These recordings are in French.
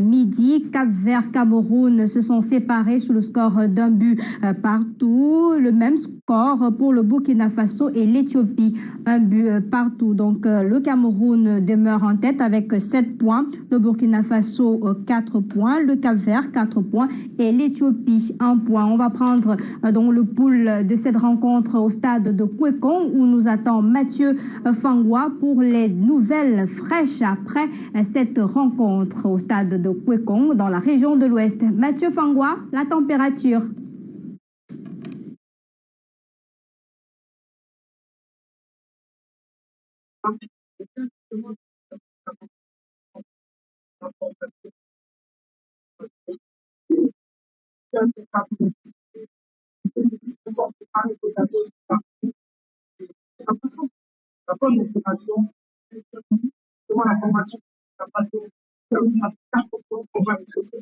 midi. Cap-Vert, Cameroun se sont séparés sous le score d'un but partout. Le même score pour le Burkina Faso et l'Éthiopie, un but partout. Donc le Cameroun demeure en tête avec 7 points, le Burkina Faso 4 points, le Cap-Vert 4 points et l'Éthiopie 1 point. On va prendre donc le pouls de cette rencontre au stade de Kwekong où nous attend Mathieu Fangwa pour les nouvelles fraîches après cette rencontre au stade de Kwekong dans la région de l'Ouest. Mathieu Fangwa, la température. La bonne information, comment la formation va passer, on va essayer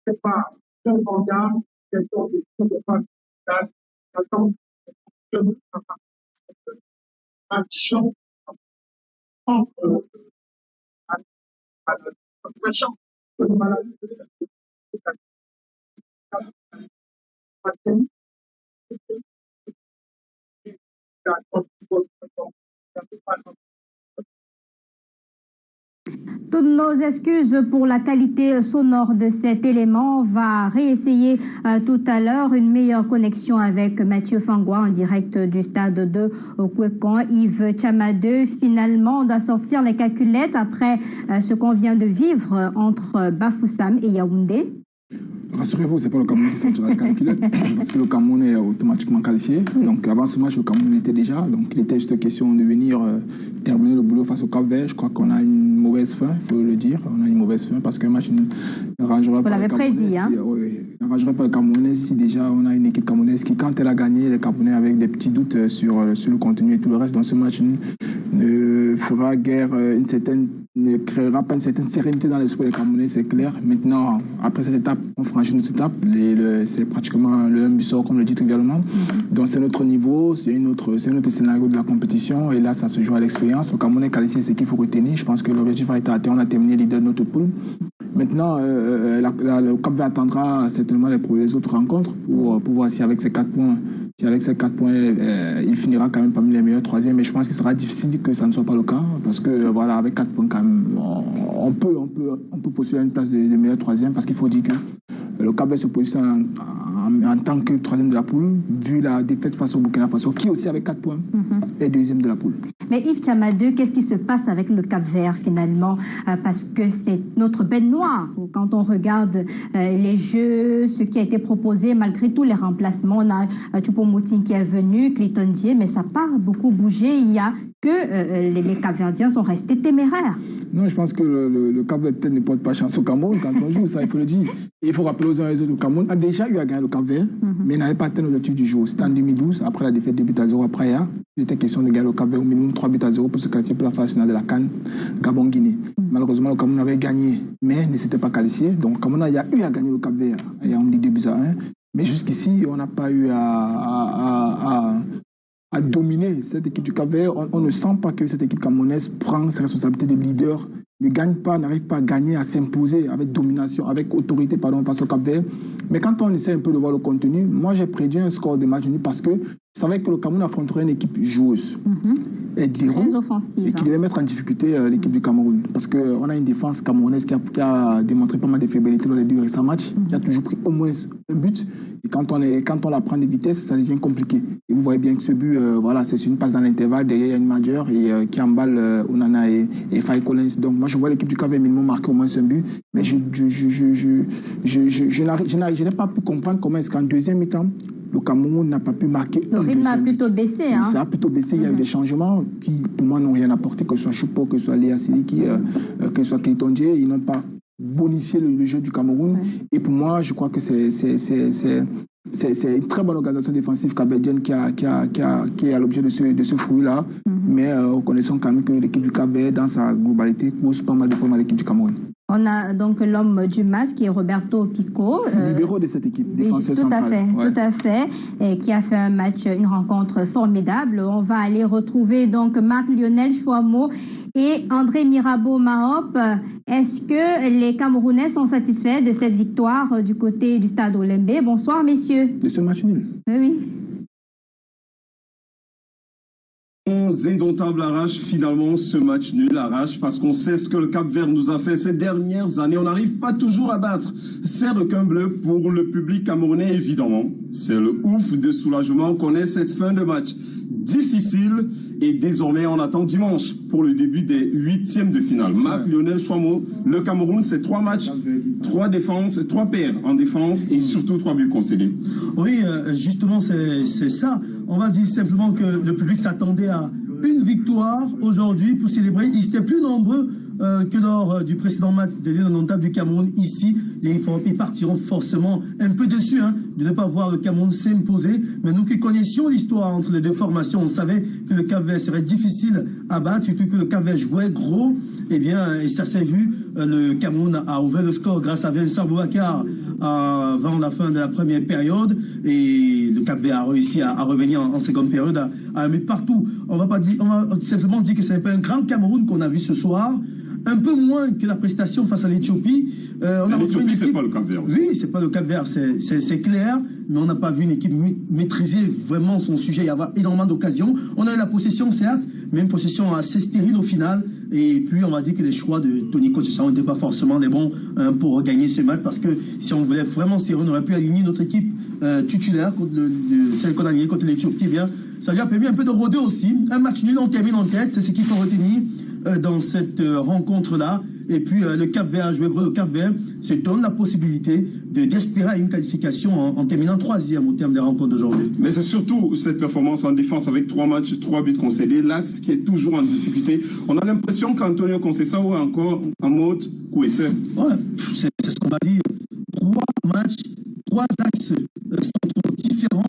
c'est pas un regard, c'est pas action entre sachant que le maladie de cette Toutes nos excuses pour la qualité sonore de cet élément. On va réessayer tout à l'heure une meilleure connexion avec Mathieu Fangwa en direct du stade de Kwekong. Yves Tchamadeu, finalement, on doit sortir les calculettes après ce qu'on vient de vivre entre Bafoussam et Yaoundé. Rassurez-vous, ce n'est pas le Cameroun qui sortira le calculette, parce que le Cameroun est automatiquement qualifié. Donc avant ce match, le Cameroun était déjà. Donc il était juste question de venir terminer le boulot face au Cap-Vert. Je crois qu'on a une mauvaise fin, il faut le dire. On a une mauvaise fin parce qu'un match n'arrangerait pas le Camerounais. N'arrangerait pas le Camerounais si déjà on a une équipe camerounaise qui, quand elle a gagné, les Camerounais avec des petits doutes sur le contenu et tout le reste. Donc ce match ne fera guère ne créera pas une certaine sérénité dans l'esprit des Camerounais, c'est clair. Maintenant, après cette étape, on franchit une autre étape. C'est pratiquement le 1 but sort, comme le dit également. Donc c'est notre niveau, c'est un autre scénario de la compétition. Et là, ça se joue à l'expérience. Le Cameroun est qualifié, c'est ce qu'il faut retenir. Je pense que l'objectif a été atteint. On a terminé leader de notre poule. Maintenant, le Cap-Vert attendra certainement les autres rencontres pour voir si avec ces 4 points, il finira quand même parmi les meilleurs troisièmes. Mais je pense qu'il sera difficile que ça ne soit pas le cas. Parce que voilà, avec 4 points quand même, on peut postuler à une place de meilleur troisième. Parce qu'il faut dire que le Cap-Vert se positionne en tant que troisième de la poule, vu la défaite face au Burkina Faso, qui aussi avec 4 points est deuxième de la poule. Mais Yves Tchamadeu, qu'est-ce qui se passe avec le Cap-Vert finalement? Parce que c'est notre bête noire. Quand on regarde les jeux, ce qui a été proposé, malgré tous les remplacements, on a Choupo-Moting qui est venu, Clayton Dié, mais ça n'a pas beaucoup bougé. Il y a que les Cap-Verdiens sont restés téméraires. Non, je pense que le Cap-Vert peut-être ne porte pas chance au Cameroun quand on joue, ça il faut le dire. Et il faut rappeler aux uns et aux autres, le Cameroun a déjà eu à gagner le Cap-Vert, mais n'avait pas atteint l'objectif du jour. C'était en 2012, après la défaite de 2-0 après Aya. Il était question de gagner le Cap-Vert au minimum 3-0 pour se qualifier pour la phase finale de la CAN Gabon-Guinée. Malheureusement, le Cameroun avait gagné, mais ne s'était pas qualifié. Donc, le Cameroun a eu à gagner le Cap-Vert. Il y a 2-1. Mais jusqu'ici, on n'a pas eu à dominer cette équipe du Cap-Vert. On ne sent pas que cette équipe camerounaise prend ses responsabilités de leader, ne gagne pas, n'arrive pas à gagner, à s'imposer avec domination, avec autorité face au Cap-Vert. Mais quand on essaie un peu de voir le contenu, moi j'ai prédit un score de match nul parce que je savais que le Cameroun affronterait une équipe joueuse et très offensive, et qui devait mettre en difficulté l'équipe du Cameroun. Parce qu'on a une défense camerounaise qui a démontré pas mal de faiblesses dans les 2 récents matchs, qui a toujours pris au moins un but. Et quand on la prend de vitesse, ça devient compliqué. Et vous voyez bien que ce but, voilà, c'est une passe dans l'intervalle, derrière il y a une majeur et qui emballe Onana et Faye Collins. Donc moi je vois l'équipe du Cap-Vert minimum marquer au moins un but, mais je n'ai pas pu comprendre comment est-ce qu'en deuxième mi-temps, le Cameroun n'a pas pu marquer. Le rythme a plutôt baissé. Hein. Ça a plutôt baissé. Il y a eu des changements qui, pour moi, n'ont rien apporté, que ce soit Choupo, que ce soit Léa Siliki, que ce soit Clayton Dié. Ils n'ont pas bonifié le jeu du Cameroun. Et pour moi, je crois que c'est une très bonne organisation défensive capverdienne qui est à l'objet de ce fruit-là. Mais reconnaissons quand même que l'équipe du Cap-Vert, dans sa globalité, pose pas mal de problèmes à l'équipe du Cameroun. On a donc l'homme du match qui est Roberto Pico. Libéraux de cette équipe, défenseur central. Tout à fait. Et qui a fait un match, une rencontre formidable. On va aller retrouver donc Marc-Lionel Chouamo et André Mirabeau-Mahop. Est-ce que les Camerounais sont satisfaits de cette victoire du côté du stade Olembe? Bonsoir, messieurs. De ce match nul. Oui. Indomptables arrache finalement ce match nul, arrache parce qu'on sait ce que le Cap-Vert nous a fait ces dernières années. On n'arrive pas toujours à battre. C'est requin bleu pour le public camerounais, évidemment. C'est le ouf de soulagement qu'on ait cette fin de match difficile et désormais on attend dimanche pour le début des 8e de finale. Marc-Lionel Chouamo, le Cameroun, c'est 3 matchs, 3 défenses, 3 paires en défense et surtout 3 buts concédés. Oui, justement c'est ça. On va dire simplement que le public s'attendait à une victoire aujourd'hui pour célébrer. Ils étaient plus nombreux que lors du précédent match de l'indomptable du Cameroun ici. Ils partiront forcément un peu déçus de ne pas voir le Cameroun s'imposer. Mais nous qui connaissions l'histoire entre les deux formations, on savait que le Cap-Vert serait difficile à battre, surtout que le Cap-Vert jouait gros. Eh bien, et ça s'est vu, le Cameroun a ouvert le score grâce à Vincent Boubacar avant la fin de la première période. Et le Cap-Vert a réussi à revenir en seconde période à mettre partout. On va simplement dire que c'est un peu un grand Cameroun qu'on a vu ce soir. Un peu moins que la prestation face à l'Éthiopie. L'Éthiopie, c'est pas le Cap-Vert. Oui, c'est pas le Cap-Vert, c'est clair, mais on n'a pas vu une équipe maîtriser vraiment son sujet. Il y avait énormément d'occasions. On a eu la possession, certes, mais une possession assez stérile au final. Et puis, on va dire que les choix de Tony Kotsoussa n'étaient pas forcément les bons pour gagner ce match, parce que si on voulait vraiment serrer, on aurait pu aligner notre équipe titulaire contre celle qu'on a alignée contre l'Éthiopie. Bien, ça lui a permis un peu de rôder aussi. Un match nul, on termine en tête, c'est ce qu'il faut retenir dans cette rencontre-là. Et puis le Cap-Vert a joué gros. Le Cap-Vert se donne la possibilité d'espérer une qualification en terminant 3e au terme des rencontres d'aujourd'hui. Mais c'est surtout cette performance en défense avec 3 matchs, 3 buts concédés, l'axe qui est toujours en difficulté. On a l'impression qu'Antonio Conceição est encore en mode Kouessé. Ouais, c'est ce qu'on va dire. 3 matchs, 3 axes centraux différents.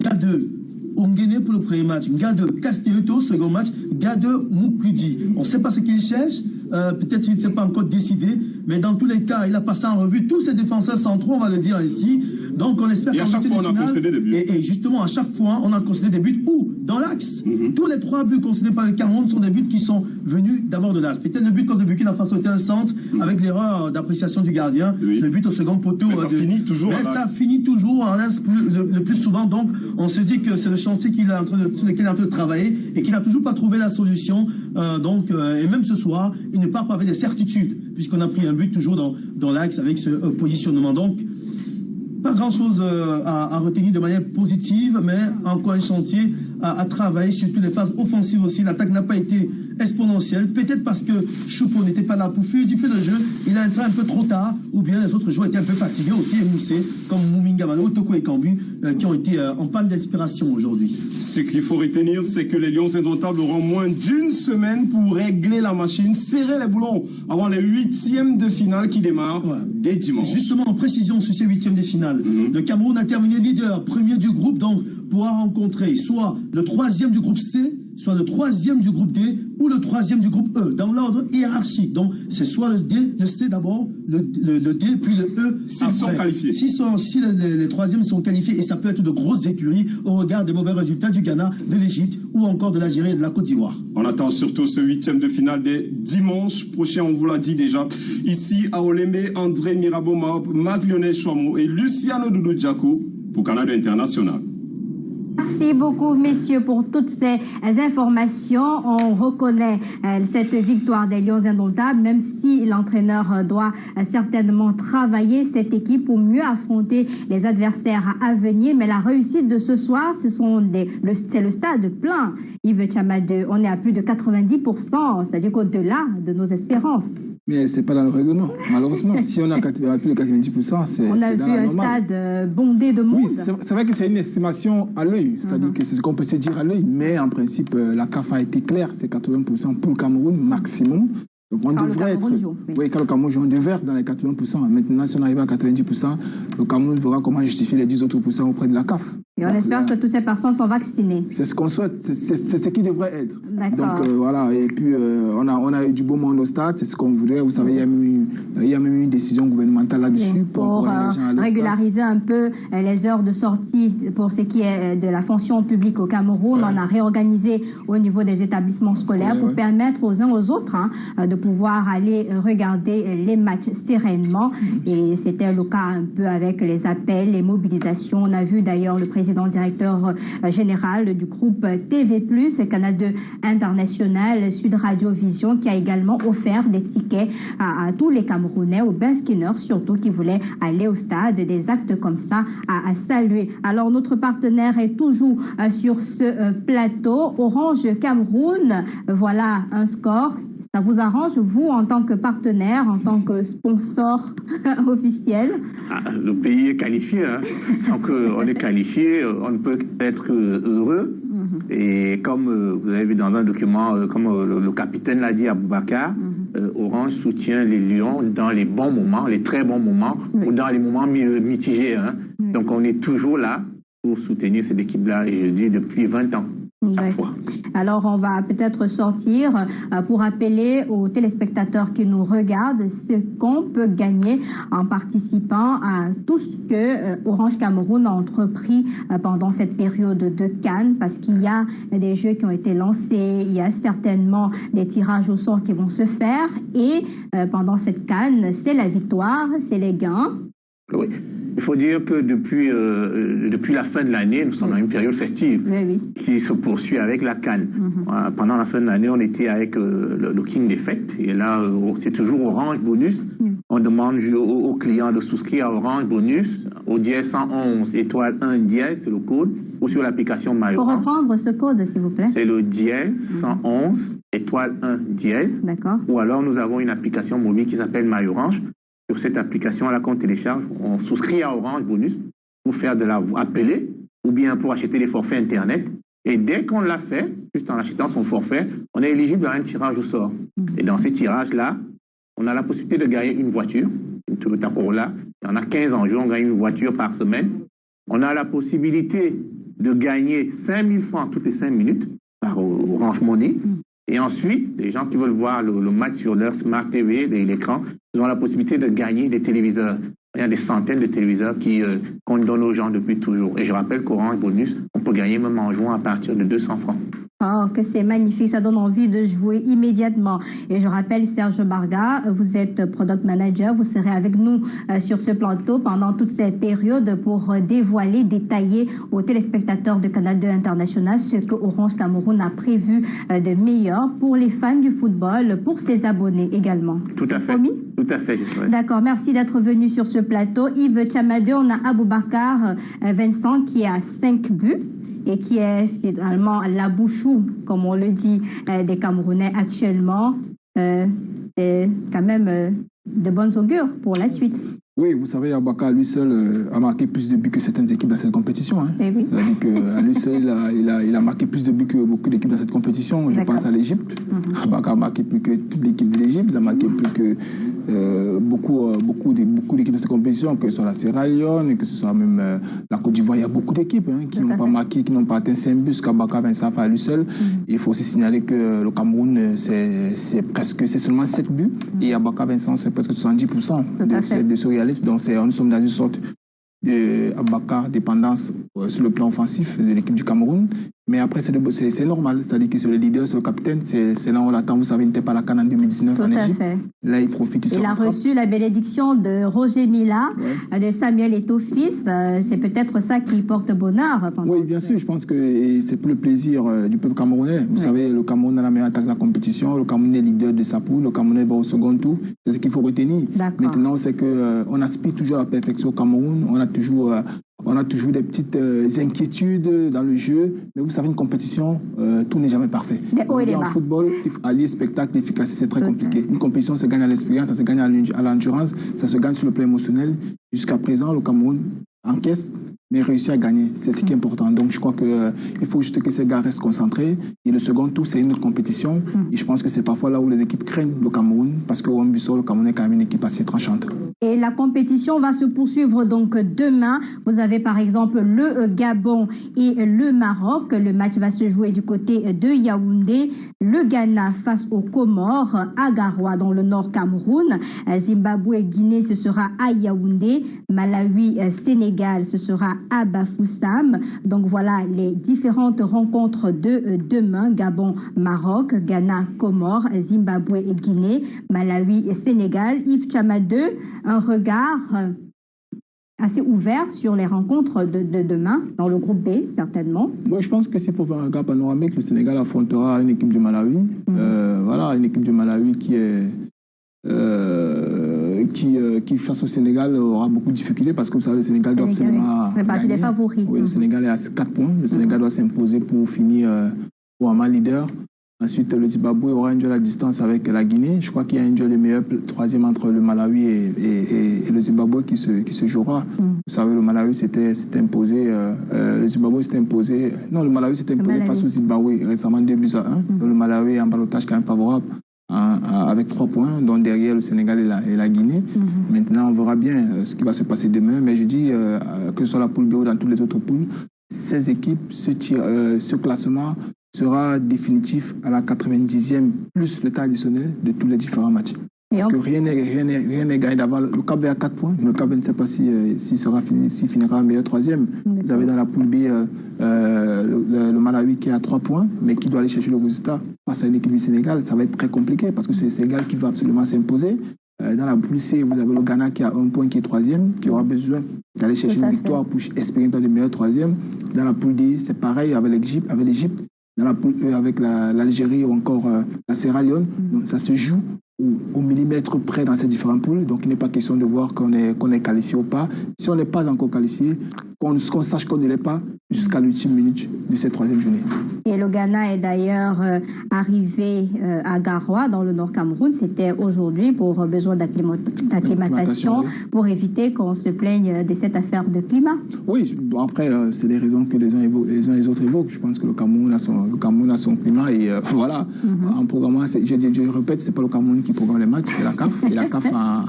Gade Ongene pour le premier match, Gade Castelletto, second match, Gade Mukudi. On ne sait pas ce qu'il cherche, peut-être qu'il ne s'est pas encore décidé, mais dans tous les cas, il a passé en revue tous ses défenseurs centraux, on va le dire ainsi. Donc on espère qu'à chaque fois, on a concédé des buts. Et justement, à chaque fois, on a concédé des buts où? Dans l'axe. Tous les 3 buts concédés par le Cameroun sont des buts qui sont venus d'abord de l'axe. Peut-être le but contre le Burkina Faso était un centre avec l'erreur d'appréciation du gardien. Oui. Le but au second poteau. Mais ça finit toujours à l'axe. Ça finit toujours en l'axe le plus souvent. Donc on se dit que c'est le chantier sur lequel il est en train de travailler et qu'il n'a toujours pas trouvé la solution. Et même ce soir, il ne part pas avec des certitudes, puisqu'on a pris un but toujours dans l'axe avec ce positionnement. Donc, pas grand-chose à retenir de manière positive, mais encore un chantier à travailler sur toutes les phases offensives aussi. L'attaque n'a pas été exponentielle, peut-être parce que Choupo n'était pas là pour fluidifier le jeu, il a entré un peu trop tard, ou bien les autres joueurs étaient un peu fatigués aussi, émoussés, comme Mouminga Malo, Toko et Kambu, qui ont été en panne d'inspiration aujourd'hui. Ce qu'il faut retenir, c'est que les Lions indomptables auront moins d'1 semaine pour régler la machine, serrer les boulons avant les 8e de finale qui démarrent dès dimanche. Justement, en précision sur ces 8e de finale, le Cameroun a terminé leader, premier du groupe, donc pourra rencontrer soit le 3e du groupe C, soit le 3e du groupe D ou le 3e du groupe E, dans l'ordre hiérarchique. Donc, c'est soit le D, le C d'abord, le D, puis le E. S'ils sont qualifiés. Si les 3e sont qualifiés, et ça peut être de grosses écuries au regard des mauvais résultats du Ghana, de l'Égypte ou encore de l'Algérie et de la Côte d'Ivoire. On attend surtout ce 8e de finale dès dimanche prochain, on vous l'a dit déjà. Ici, à Olembe, André Miraboma, Marc-Lionel Chouamou et Luciano Doudou Diakou pour Canada International. Merci beaucoup, messieurs, pour toutes ces informations. On reconnaît cette victoire des Lions indomptables, même si l'entraîneur doit certainement travailler cette équipe pour mieux affronter les adversaires à venir. Mais la réussite de ce soir, c'est le stade plein. Yves Tchamadeu, on est à plus de 90%, c'est-à-dire qu'au-delà de nos espérances. Mais ce n'est pas dans le règlement, malheureusement. Si on a plus de 90%, c'est on a dans vu la un normale. stade bondé de monde. Oui, c'est vrai que c'est une estimation à l'œil, c'est-à-dire que c'est ce qu'on peut se dire à l'œil, mais en principe, la CAF a été claire, c'est 80% pour le Cameroun maximum. Donc on devrait être, quand le Cameroun joue, on devrait être dans les 80%. Maintenant, si on arrive à 90%, le Cameroun verra comment justifier les 10 autres pourcents auprès de la CAF. Et on espère que toutes ces personnes sont vaccinées. C'est ce qu'on souhaite, c'est ce qui devrait être. D'accord. Donc voilà, et puis on a eu du beau monde au stade, c'est ce qu'on voudrait. Vous savez, il y a même eu une décision gouvernementale là-dessus pour régulariser un peu les heures de sortie pour ce qui est de la fonction publique au Cameroun. On a réorganisé au niveau des établissements scolaires pour permettre aux uns aux autres de pouvoir aller regarder les matchs sereinement. Et c'était le cas un peu avec les appels, les mobilisations. On a vu d'ailleurs le président directeur général du groupe TV+, Canada International, Sud Radio Vision, qui a également offert des tickets à tous les Camerounais, aux baskineurs surtout, qui voulaient aller au stade, des actes comme ça à saluer. Alors notre partenaire est toujours sur ce plateau, Orange Cameroun. Voilà un score. Ça vous arrange, vous, en tant que partenaire, en tant que sponsor officiel? Le pays est qualifié. Donc, on est qualifié, on ne peut être heureux. Et comme vous avez vu dans un document, comme le capitaine l'a dit à Boubacar, Orange soutient les Lions dans les bons moments, les très bons moments, ou dans les moments mitigés. Donc, on est toujours là pour soutenir cette équipe-là, et je dis depuis 20 ans. Alors, on va peut-être sortir pour appeler aux téléspectateurs qui nous regardent ce qu'on peut gagner en participant à tout ce que Orange Cameroun a entrepris pendant cette période de CAN, parce qu'il y a des jeux qui ont été lancés, il y a certainement des tirages au sort qui vont se faire, et pendant cette CAN, c'est la victoire, c'est les gains. Oui. Il faut dire que depuis la fin de l'année, nous sommes dans une période festive qui se poursuit avec la CAN. Pendant la fin de l'année, on était avec le King des Fêtes. Et là, c'est toujours Orange Bonus. On demande aux clients de souscrire à Orange Bonus au dièse 111 étoile 1 dièse, c'est le code, ou sur l'application My Orange. Pour reprendre ce code, s'il vous plaît. C'est le dièse 111 étoile 1 dièse. D'accord. Ou alors, nous avons une application mobile qui s'appelle My Orange. Sur cette application, à la qu'on télécharge, on souscrit à Orange Bonus pour faire de la appeler ou bien pour acheter des forfaits Internet. Et dès qu'on l'a fait, juste en achetant son forfait, on est éligible à un tirage au sort. Et dans ces tirages-là, on a la possibilité de gagner une voiture, une Toyota Corolla. Il y en a 15 en jeu, on gagne une voiture par semaine. On a la possibilité de gagner 5 000 francs toutes les 5 minutes par Orange Money. Et ensuite, les gens qui veulent voir le match sur leur Smart TV, l'écran, ils ont la possibilité de gagner des téléviseurs. Il y a des centaines de téléviseurs qu'on donne aux gens depuis toujours. Et je rappelle qu'Orange Bonus, on peut gagner même en jouant à partir de 200 francs. Oh, que c'est magnifique, ça donne envie de jouer immédiatement. Et je rappelle, Serge Barga, vous êtes Product Manager, vous serez avec nous sur ce plateau pendant toute cette période pour dévoiler, détailler aux téléspectateurs de Canada International ce que Orange Cameroun a prévu de meilleur pour les fans du football, pour ses abonnés également. Tout à fait. Promis? Tout à fait, je souhaite. D'accord, merci d'être venu sur ce plateau. Yves Tchamadeu, on a Aboubacar Vincent qui a 5 buts. Et qui est finalement la bouchou, comme on le dit, des Camerounais actuellement. C'est quand même de bonnes augures pour la suite. Oui, vous savez, Aboubacar, lui seul, a marqué plus de buts que certaines équipes dans cette compétition. Oui. C'est-à-dire qu'à lui seul, il a marqué plus de buts que beaucoup d'équipes dans cette compétition. Je pense à l'Égypte. Aboubacar a marqué plus que toute l'équipe de l'Égypte. Il a marqué plus que beaucoup d'équipes de cette compétition, que ce soit la Sierra Leone, que ce soit même la Côte d'Ivoire. Il y a beaucoup d'équipes qui n'ont pas marqué, qui n'ont pas atteint 5 buts, qu'Abaka Vincent fait à lui seul. Il faut aussi signaler que le Cameroun, c'est seulement 7 buts, et Abaka Vincent, c'est presque 70% de ce réalisme. Donc nous sommes dans une sorte de Abaka dépendance sur le plan offensif de l'équipe du Cameroun. Mais après, c'est normal. C'est-à-dire que c'est le leader, c'est le capitaine. C'est là où on l'attend. Vous savez, il n'était pas à la CAN en 2019 en Égypte. Là, il profite. Il a reçu la bénédiction de Roger Mila, de Samuel Eto'o-Fils. C'est peut-être ça qui porte bonheur. Oui, bien sûr. Je pense que c'est pour le plaisir du peuple camerounais. Vous savez, le Cameroun a la meilleure attaque de la compétition. Le Cameroun est leader de sa poule. Le Cameroun va au second tour. C'est ce qu'il faut retenir. Maintenant, c'est qu'on aspire toujours à la perfection au Cameroun. On a toujours des petites inquiétudes dans le jeu, mais vous savez, une compétition, tout n'est jamais parfait. En football, allier spectacle et efficacité, c'est très compliqué. Une compétition, ça gagne à l'expérience, ça se gagne à l'endurance, ça se gagne sur le plan émotionnel. Jusqu'à présent, le Cameroun encaisse, mais réussit à gagner. C'est ce qui est important. Donc, je crois qu'il faut juste que ces gars restent concentrés. Et le second tour, c'est une autre compétition. Et je pense que c'est parfois là où les équipes craignent le Cameroun, parce qu'au Wambuso, le Cameroun est quand même une équipe assez tranchante. Et la compétition va se poursuivre donc demain. Vous avez par exemple le Gabon et le Maroc. Le match va se jouer du côté de Yaoundé. Le Ghana face aux Comores, à Garoua dans le nord Cameroun. Zimbabwe et Guinée, ce sera à Yaoundé. Malawi, Sénégal, ce sera à Bafoussam. Donc voilà les différentes rencontres de demain. Gabon, Maroc, Ghana, Comores, Zimbabwe et Guinée, Malawi et Sénégal. Yves Tchamadeu, un regard assez ouvert sur les rencontres de demain, dans le groupe B, certainement. Moi, je pense que s'il faut faire un regard panoramique, le Sénégal affrontera une équipe du Malawi. Voilà, une équipe du Malawi qui face au Sénégal aura beaucoup de difficultés parce que vous savez, le Sénégal doit absolument gagner. Des favoris. Oui, le Sénégal est à 4 points. Le Sénégal doit s'imposer pour finir vraiment leader. Ensuite, le Zimbabwe aura un duel à distance avec la Guinée. Je crois qu'il y a un duel meilleur, troisième entre le Malawi et le Zimbabwe qui se jouera. Vous savez, le Malawi s'était imposé, le Zimbabwe s'était imposé, non, le Malawi s'était imposé face au Zimbabwe récemment 2-1. Donc le Malawi est en ballottage quand même favorable avec 3 points, donc derrière le Sénégal et la Guinée. Maintenant, on verra bien ce qui va se passer demain, mais je dis que ce soit la poule B ou dans toutes les autres poules, ces équipes, ce classement sera définitif à la 90e, plus le temps additionnel de tous les différents matchs. Parce que rien n'est gagné d'avant. Le Cap Vert à 4 points, mais le Cap Vert ne sait pas s'il finira meilleur troisième. Vous avez dans la poule B le Malawi qui est à 3 points, mais qui doit aller chercher le résultat face à une équipe du Sénégal. Ça va être très compliqué parce que c'est le Sénégal qui va absolument s'imposer. Dans la poule C, vous avez le Ghana qui a 1 point, qui est troisième, qui aura besoin d'aller chercher une victoire pour espérer être le meilleur troisième. Dans la poule D, c'est pareil avec l'Égypte. Dans la poule E, avec l'Algérie ou encore la Sierra Leone. Donc ça se joue au millimètre près dans ces différentes poules. Donc il n'est pas question de voir qu'on est qualifié ou pas. Si on n'est pas encore qualifié, qu'on sache qu'on ne l'est pas jusqu'à l'ultime minute de cette 3e journée. Et le Ghana est d'ailleurs arrivé à Garoua, dans le nord Cameroun. C'était aujourd'hui pour besoin d'acclimatation, pour éviter qu'on se plaigne de cette affaire de climat. Oui, après, c'est les raisons que les uns et les autres évoquent. Je pense que le Cameroun a son climat et voilà. En programmant, je répète, c'est pas le Cameroun qui programme les matchs, c'est la CAF. Et la CAF a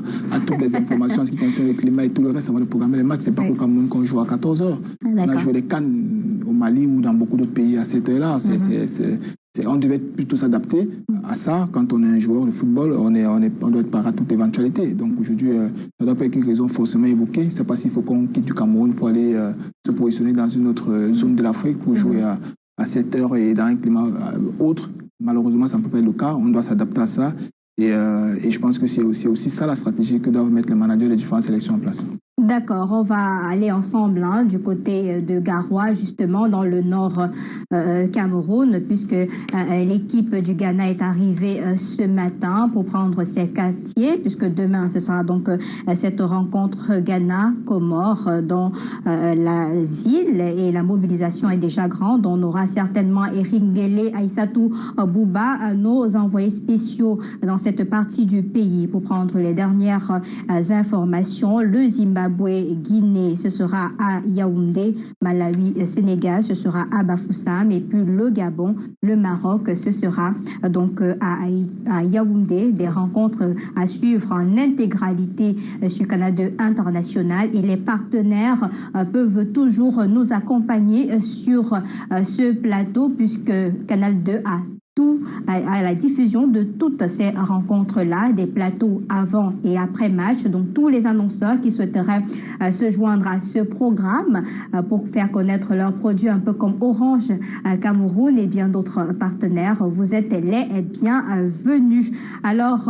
toutes les informations en ce qui concerne le climat et tout le reste avant de programmer les matchs. C'est pas au Cameroun qu'on joue à 14h. On a joué les CAN au Mali ou dans beaucoup d'autres pays à cette heure-là. On devait plutôt s'adapter à ça. Quand on est un joueur de football, on doit être paré à toute éventualité. Donc aujourd'hui, ça doit pas être une raison forcément évoquée. C'est pas s'il faut qu'on quitte du Cameroun pour aller se positionner dans une autre zone de l'Afrique pour jouer à 7 heures et dans un climat autre. Malheureusement, ça ne peut pas être le cas. On doit s'adapter à ça. Et je pense que c'est aussi ça la stratégie que doivent mettre les managers des différentes sélections en place. D'accord, on va aller ensemble du côté de Garoua, justement, dans le nord Cameroun, puisque l'équipe du Ghana est arrivée ce matin pour prendre ses quartiers, puisque demain, ce sera donc cette rencontre Ghana-Comores dans la ville, et la mobilisation est déjà grande. On aura certainement Eric Ngele, Aïssatou Bouba, nos envoyés spéciaux dans cette partie du pays pour prendre les dernières informations. Le Zimbabwe Zimbabwe-Guinée, ce sera à Yaoundé. Malawi-Sénégal, ce sera à Bafoussam. Et puis le Gabon, le Maroc, ce sera donc à Yaoundé. Des rencontres à suivre en intégralité sur Canal 2 International. Et les partenaires peuvent toujours nous accompagner sur ce plateau puisque Canal 2 a à la diffusion de toutes ces rencontres-là, des plateaux avant et après match. Donc, tous les annonceurs qui souhaiteraient se joindre à ce programme pour faire connaître leurs produits, un peu comme Orange Cameroun et bien d'autres partenaires, vous êtes les bienvenus. Alors,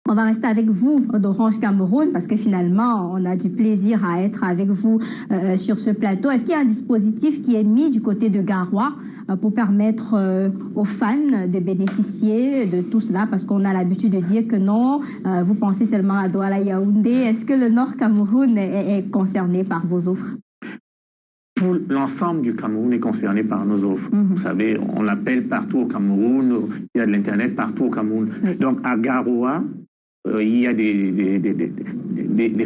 on va rester avec vous d'Orange Cameroun parce que finalement, on a du plaisir à être avec vous sur ce plateau. Est-ce qu'il y a un dispositif qui est mis du côté de Garoua pour permettre aux fans de bénéficier de tout cela? Parce qu'on a l'habitude de dire que non, vous pensez seulement à Douala Yaoundé. Est-ce que le Nord Cameroun est concerné par vos offres? Tout l'ensemble du Cameroun est concerné par nos offres. Vous savez, on l'appelle partout au Cameroun, il y a de l'Internet partout au Cameroun. Oui. Donc à Garoua, il y a des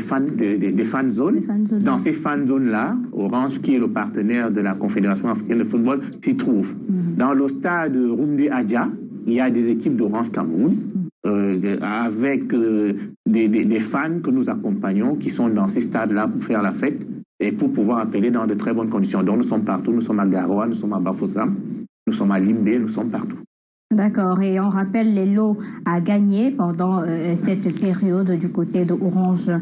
fan zones. Dans ces fan zones-là, Orange, qui est le partenaire de la Confédération africaine de football, s'y trouve. Dans le stade Rumde Adja, il y a des équipes d'Orange Cameroun avec des fans que nous accompagnons qui sont dans ces stades-là pour faire la fête et pour pouvoir appeler dans de très bonnes conditions. Donc nous sommes partout, nous sommes à Garoua, nous sommes à Bafoussam, nous sommes à Limbé, nous sommes partout. D'accord, et on rappelle les lots à gagner pendant cette période du côté de Orange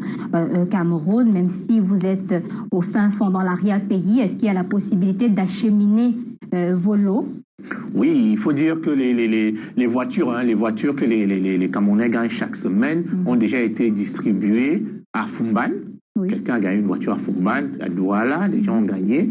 Cameroun, même si vous êtes au fin fond dans l'arrière-pays, est-ce qu'il y a la possibilité d'acheminer vos lots? Oui, il faut dire que les voitures, les voitures que les Camerounais gagnent chaque semaine ont déjà été distribuées à Fumban. Oui. Quelqu'un a gagné une voiture à Fumban, à Douala, les gens ont gagné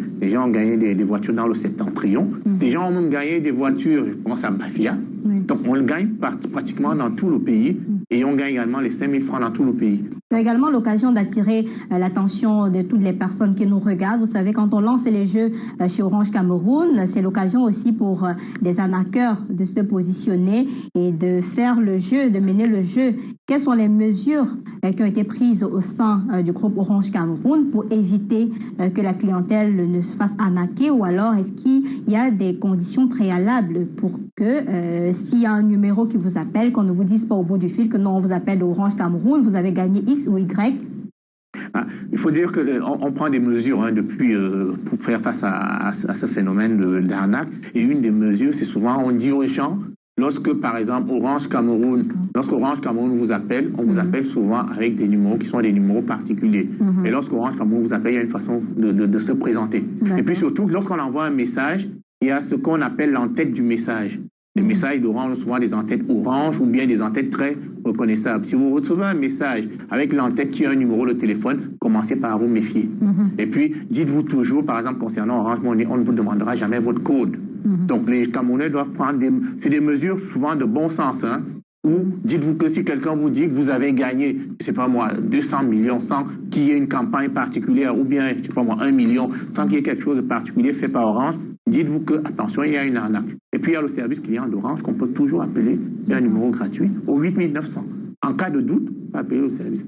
des voitures dans le Septentrion, des gens ont même gagné des voitures, je pense à Bafia. Oui. Donc on le gagne pratiquement dans tout le pays et on gagne également les 5 000 francs dans tout le pays. C'est également l'occasion d'attirer l'attention de toutes les personnes qui nous regardent. Vous savez, quand on lance les jeux chez Orange Cameroun, c'est l'occasion aussi pour des arnaqueurs de se positionner et de faire le jeu, de mener le jeu. Quelles sont les mesures qui ont été prises au sein du groupe Orange Cameroun pour éviter que la clientèle ne se fasse arnaquer, ou alors est-ce qu'il y a des conditions préalables pour que s'il y a un numéro qui vous appelle, qu'on ne vous dise pas au bout du fil que non, on vous appelle de Orange Cameroun, vous avez gagné X ou Y? Il faut dire qu'on prend des mesures depuis pour faire face à ce phénomène d'arnaque. Et une des mesures, c'est souvent on dit aux gens, lorsque par exemple Orange Cameroun vous appelle, on vous appelle souvent avec des numéros qui sont des numéros particuliers. Et lorsque Orange Cameroun vous appelle, il y a une façon de se présenter. Et puis surtout, lorsqu'on envoie un message, il y a ce qu'on appelle l'entête du message. Les messages d'Orange sont souvent des entêtes orange ou bien des entêtes très reconnaissables. Si vous recevez un message avec l'entête qui a un numéro de téléphone, commencez par vous méfier. Et puis, dites-vous toujours, par exemple, concernant Orange Money, on ne vous demandera jamais votre code. Donc, les Camerounais doivent prendre c'est des mesures souvent de bon sens, ou dites-vous que si quelqu'un vous dit que vous avez gagné, je sais pas moi, 200 millions sans qu'il y ait une campagne particulière, ou bien, je sais pas moi, 1 million, sans qu'il y ait quelque chose de particulier fait par Orange, dites-vous que, attention, il y a une arnaque. Et puis, il y a le service client d'Orange qu'on peut toujours appeler, il y a un numéro gratuit, au 8900. En cas de doute, appelez le service.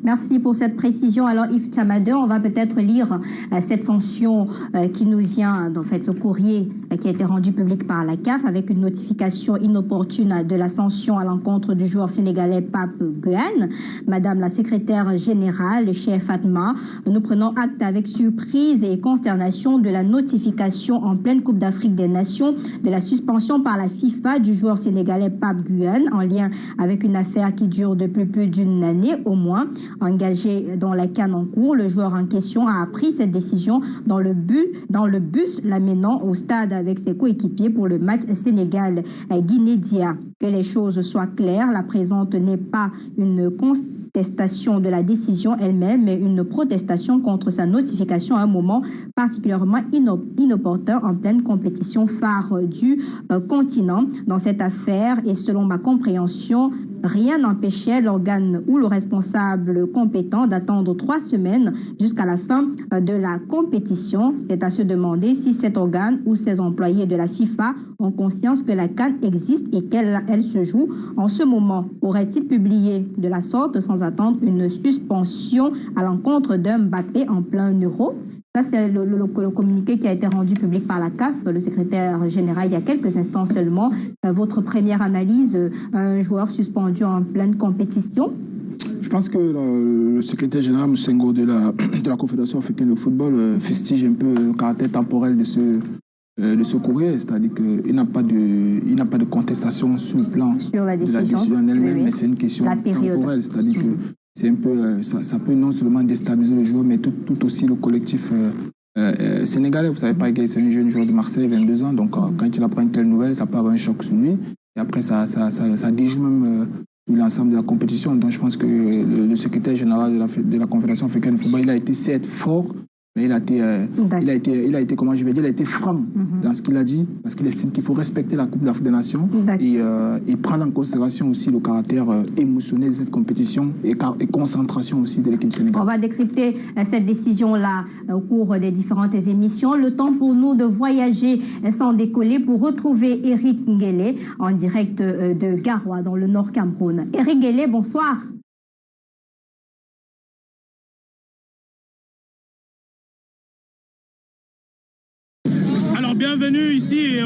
Merci pour cette précision. Alors Yves Tchamadeu, on va peut-être lire cette sanction qui nous vient, en fait, ce courrier qui a été rendu public par la CAF avec une notification inopportune de la sanction à l'encontre du joueur sénégalais Pape Gueye. Madame la secrétaire générale, chère Fatma, nous prenons acte avec surprise et consternation de la notification en pleine Coupe d'Afrique des Nations de la suspension par la FIFA du joueur sénégalais Pape Gueye en lien avec une affaire qui dure depuis plus d'une année au moins. Engagé dans la CAN en cours, le joueur en question a pris cette décision dans le bus l'amenant au stade avec ses coéquipiers pour le match Sénégal-Guinée-Dia. Que les choses soient claires, la présente n'est pas une contestation de la décision elle-même, mais une protestation contre sa notification à un moment particulièrement inopportun en pleine compétition phare du continent. Dans cette affaire, et selon ma compréhension, rien n'empêchait l'organe ou le responsable compétent d'attendre 3 semaines jusqu'à la fin de la compétition. C'est à se demander si cet organe ou ses employés de la FIFA ont conscience que la CAN existe et qu'elle elle, se joue en ce moment. Aurait-il publié de la sorte sans attendre une suspension à l'encontre d'un Mbappé en plein Euro? Ça, c'est le communiqué qui a été rendu public par la CAF, le secrétaire général, il y a quelques instants seulement. Votre première analyse, un joueur suspendu en pleine compétition? Je pense que le secrétaire général Moussengo de la Confédération africaine de football fustige un peu le caractère temporel de ce courrier, c'est-à-dire qu'il n'a pas de contestation sur le plan sur la décision, de la décision en elle-même, oui. mais c'est une question temporelle, c'est-à-dire que c'est un peu, ça peut non seulement déstabiliser le joueur, mais tout aussi le collectif sénégalais. Vous savez, pas que c'est un jeune joueur de Marseille, 22 ans, donc quand il apprend une telle nouvelle, ça peut avoir un choc sur lui, et après ça déjoue même l'ensemble de la compétition. Donc je pense que le secrétaire général de la Confédération africaine de football, il a été certes fort, mais il a été, comment je vais dire, il a été franc dans ce qu'il a dit, parce qu'il estime qu'il faut respecter la Coupe d'Afrique des Nations et prendre en considération aussi le caractère émotionnel de cette compétition et concentration aussi de l'équipe sénégalaise. On va décrypter cette décision-là au cours des différentes émissions. Le temps pour nous de voyager sans décoller pour retrouver Eric Ngele en direct de Garoua dans le Nord Cameroun. Eric Ngele, bonsoir. Bienvenue ici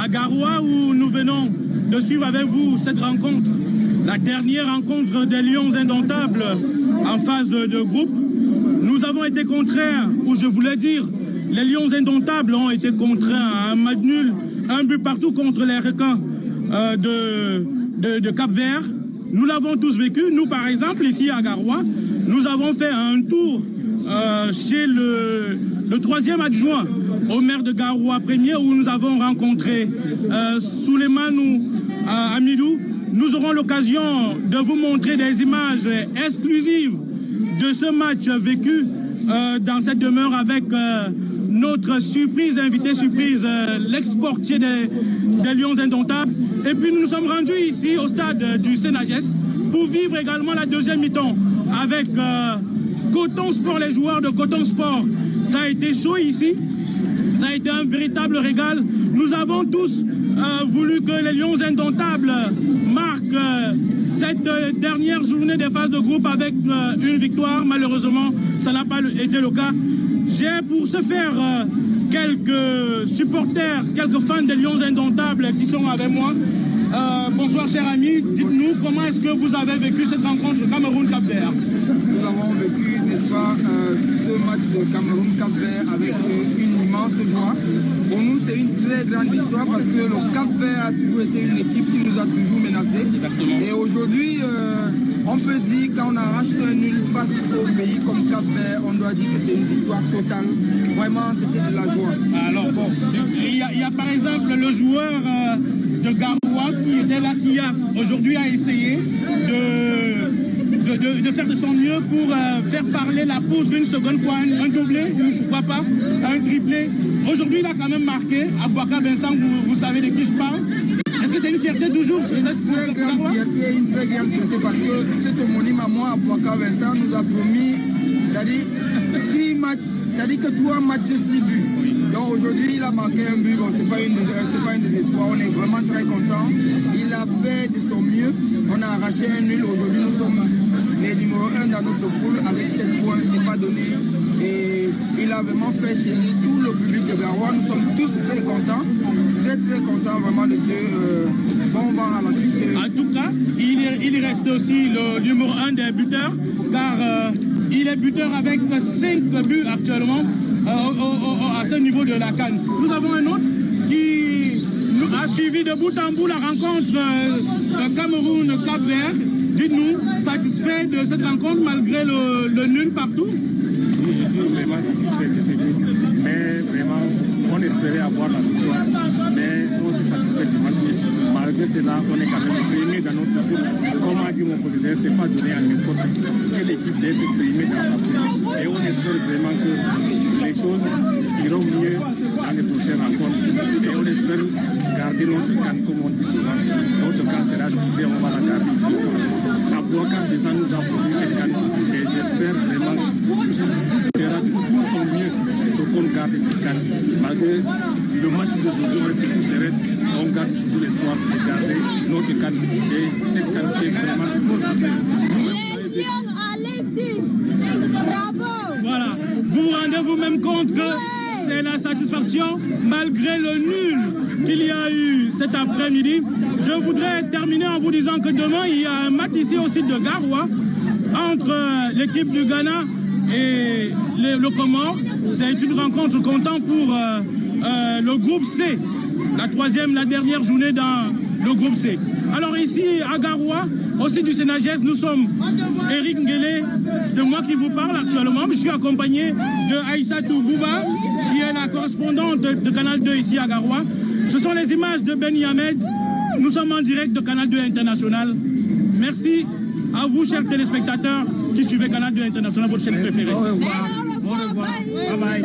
à Garoua où nous venons de suivre avec vous cette rencontre, la dernière rencontre des Lions Indomptables en phase de groupe. Nous avons été contraints, ou je voulais dire, les Lions Indomptables ont été contraints à un match nul, un but partout contre les requins de Cap-Vert. Nous l'avons tous vécu. Nous, par exemple, ici à Garoua, nous avons fait un tour chez le troisième adjoint au maire de Garoua premier où nous avons rencontré Souleymane Amidou. Nous aurons l'occasion de vous montrer des images exclusives de ce match vécu dans cette demeure avec notre invité surprise, l'ex-portier des Lions Indomptables. Et puis nous nous sommes rendus ici au stade du Sénagès pour vivre également la deuxième mi-temps avec Coton Sport, les joueurs de Coton Sport. Ça a été chaud ici. Ça a été un véritable régal. Nous avons tous voulu que les Lions Indomptables marquent cette dernière journée des phases de groupe avec une victoire. Malheureusement, ça n'a pas été le cas. J'ai pour ce faire quelques supporters, quelques fans des Lions Indomptables qui sont avec moi. Bonsoir chers amis, dites-nous comment est-ce que vous avez vécu cette rencontre Cameroun-Cap-Vert? Nous avons vécu, n'est-ce pas, ce match de Cameroun-Cap-Vert avec une immense joie. Pour nous, c'est une très grande victoire parce que le Cap-Vert a toujours été une équipe qui nous a toujours menacés. Exactement. Et aujourd'hui, on peut dire quand on arrache un nul face au pays comme Cap-Vert, on doit dire que c'est une victoire totale. Vraiment, c'était de la joie. Alors bon, il y a par exemple le joueur de Garoua qui était là, qui aujourd'hui a essayé de faire de son mieux pour faire parler la poudre une seconde fois, un doublé, pourquoi pas, un triplé. Aujourd'hui, il a quand même marqué. Abouaka Vincent, vous savez de qui je parle. Est-ce que c'est une fierté toujours? C'est une très grande fierté, une très grande fierté parce que cet homonyme à moi, Abouaka Vincent, nous a promis, c'est-à-dire 6 matchs, c'est-à-dire que 3 matchs, 6 buts. Donc aujourd'hui, il a marqué un but. Bon, c'est pas un désespoir. On est vraiment très contents. Il a fait de son mieux. On a arraché un nul. Aujourd'hui, nous sommes les numéro 1 dans notre poule avec 7 points. C'est pas donné. Et il a vraiment fait chérir tout le public de Garoua. Nous sommes tous très contents. Très, très contents vraiment de Dieu. Bon, on va à la suite. En tout cas, il reste aussi le numéro 1 des buteurs. Car il est buteur avec 5 buts actuellement. À ce niveau de la CAN. Nous avons un autre qui nous a suivi de bout en bout la rencontre Cameroun-Cap-Vert. Dites-nous, satisfait de cette rencontre malgré le nul partout? Oui, je suis vraiment satisfait de ce but. Mais vraiment, on espérait avoir la victoire. Mais on s'est satisfait du match. Malgré cela, on est quand même primé dans notre groupe. Comme a dit mon président, ce n'est pas donné à n'importe quelle équipe d'être primée dans sa poule. Et on espère vraiment que les choses iront mieux dans les prochaines rencontres. Et on espère garder notre CAN comme on dit souvent. Notre CAN sera ciblé, on va la garder ici. Abouaka Vincent nous a promis cette CAN et j'espère vraiment qu'il fera tout son mieux pour qu'on garder cette canne. Malgré le match d'aujourd'hui, on reste tous serein. On garde toujours l'espoir de garder notre canne. Et cette canne est vraiment positive. Voilà, vous vous rendez vous-même compte que c'est la satisfaction malgré le nul qu'il y a eu cet après-midi. Je voudrais terminer en vous disant que demain, il y a un match ici au site de Garoua entre l'équipe du Ghana et le Comore. C'est une rencontre comptant pour le groupe C, la dernière journée dans le groupe C. Alors ici à Garoua, au site du Sénagès, nous sommes Eric Ngele, c'est moi qui vous parle actuellement. Je suis accompagné de Aïssatou Bouba, qui est la correspondante de Canal 2 ici à Garoua. Ce sont les images de Beni Ahmed. Nous sommes en direct de Canal 2 International. Merci à vous, chers téléspectateurs, qui suivez Canal 2 International, votre chaîne préférée. Au revoir. Au revoir. Bye bye.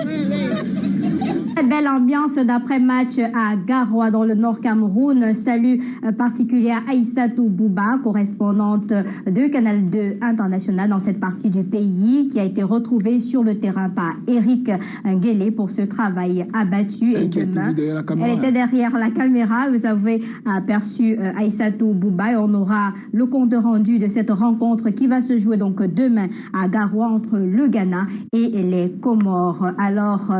Très belle ambiance d'après-match à Garoua dans le Nord Cameroun. Salut particulier à Aïssatou Bouba, correspondante de Canal 2 International dans cette partie du pays, qui a été retrouvée sur le terrain par Eric Ngele pour ce travail abattu. Et demain, elle était derrière la caméra. Vous avez aperçu Aïssatou Bouba et on aura le compte rendu de cette rencontre qui va se jouer donc demain à Garoua entre le Ghana et les Comores. Alors,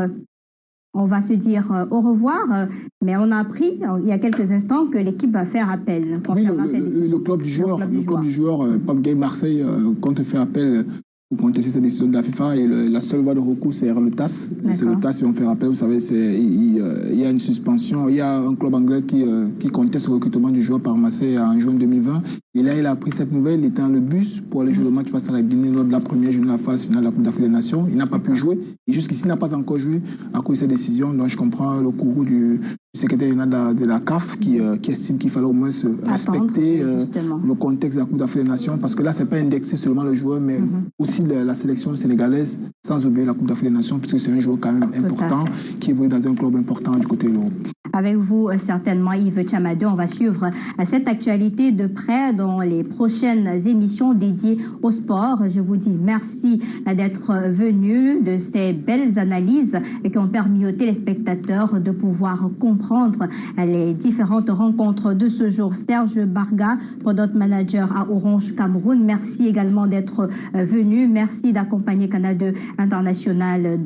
on va se dire au revoir, mais on a appris il y a quelques instants que l'équipe va faire appel concernant cette décision. Le club du joueur, Pape Gueye Marseille, compte faire appel pour contester cette décision de la FIFA et la seule voie de recours c'est le TAS. C'est le TAS et on fait rappel, vous savez, il y a une suspension, il y a un club anglais qui conteste le recrutement du joueur par Marseille en juin 2020. Et là, il a appris cette nouvelle, il était dans le bus pour aller jouer le match face à la Guinée lors de la première journée de la phase finale de la Coupe d'Afrique des Nations. Il n'a pas pu jouer et jusqu'ici, il n'a pas encore joué à cause de cette décision. Donc, je comprends le courroux du secrétaire général de la CAF qui estime qu'il fallait au moins respecter le contexte de la Coupe d'Afrique des Nations parce que là, ce n'est pas indexé seulement le joueur, mais aussi la sélection sénégalaise, sans oublier la Coupe d'Afrique des Nations, puisque c'est un joueur quand même important qui évolue dans un club important du côté de l'Europe. Avec vous, certainement, Yves Tchamadou, on va suivre cette actualité de près dans les prochaines émissions dédiées au sport. Je vous dis merci d'être venu, de ces belles analyses qui ont permis aux téléspectateurs de pouvoir comprendre les différentes rencontres de ce jour. Serge Barga, product manager à Orange Cameroun, merci également d'être venu. Merci d'accompagner Canal 2 International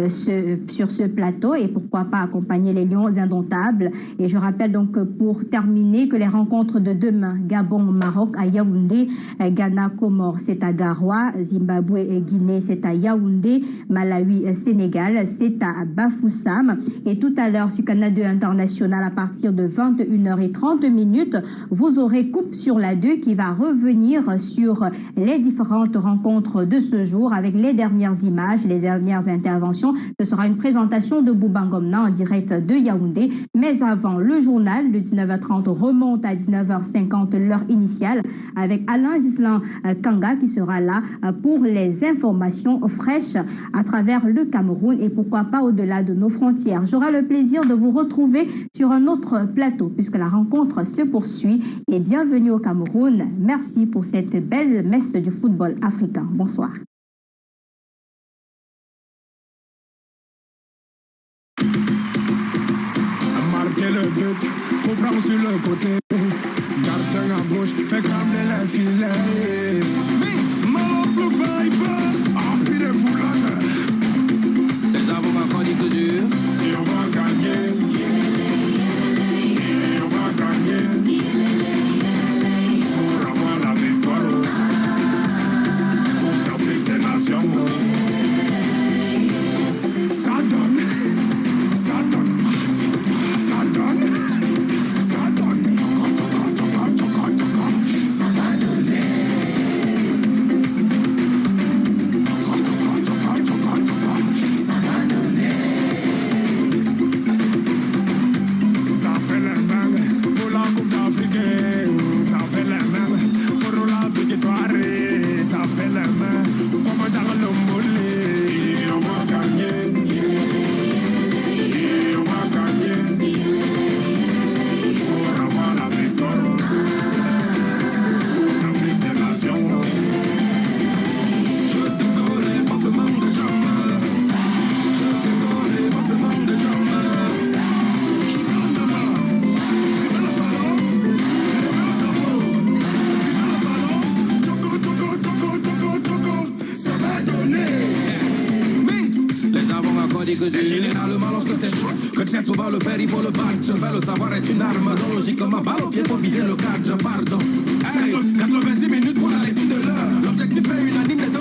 sur ce plateau et pourquoi pas accompagner les Lions indomptables. Et je rappelle donc pour terminer que les rencontres de demain, Gabon-Maroc à Yaoundé, Ghana-Comore c'est à Garoua, Zimbabwe et Guinée c'est à Yaoundé, Malawi-Sénégal c'est à Bafoussam. Et tout à l'heure sur Canal 2 International à partir de 21h30, vous aurez Coupe sur la 2 qui va revenir sur les différentes rencontres de ce jour avec les dernières images, les dernières interventions. Ce sera une présentation de Boubangomna en direct de Yaoundé. Mais avant, le journal de 19h30 remonte à 19h50, l'heure initiale, avec Alain Gislan Kanga qui sera là pour les informations fraîches à travers le Cameroun et pourquoi pas au-delà de nos frontières. J'aurai le plaisir de vous retrouver sur un autre plateau puisque la rencontre se poursuit. Et bienvenue au Cameroun. Merci pour cette belle messe du football africain. Bonsoir. Le but, on frappe sur le côté, gardien à gauche, fait cramer les filets. Malheur vibe, empire de foulade. Les avocats chroniques durs, et on va gagner. Et on va gagner. Pour avoir la victoire. Pour l'Afrique des Nations. Ça donne. Comme dans le C'est généralement lorsque c'est chaud que tient souvent le père, il faut le battre. Le savoir est une arme, non logique comme un balle au pied pour viser le cadre, pardon. Hey, 90 minutes pour la lecture de l'heure. L'objectif est unanime.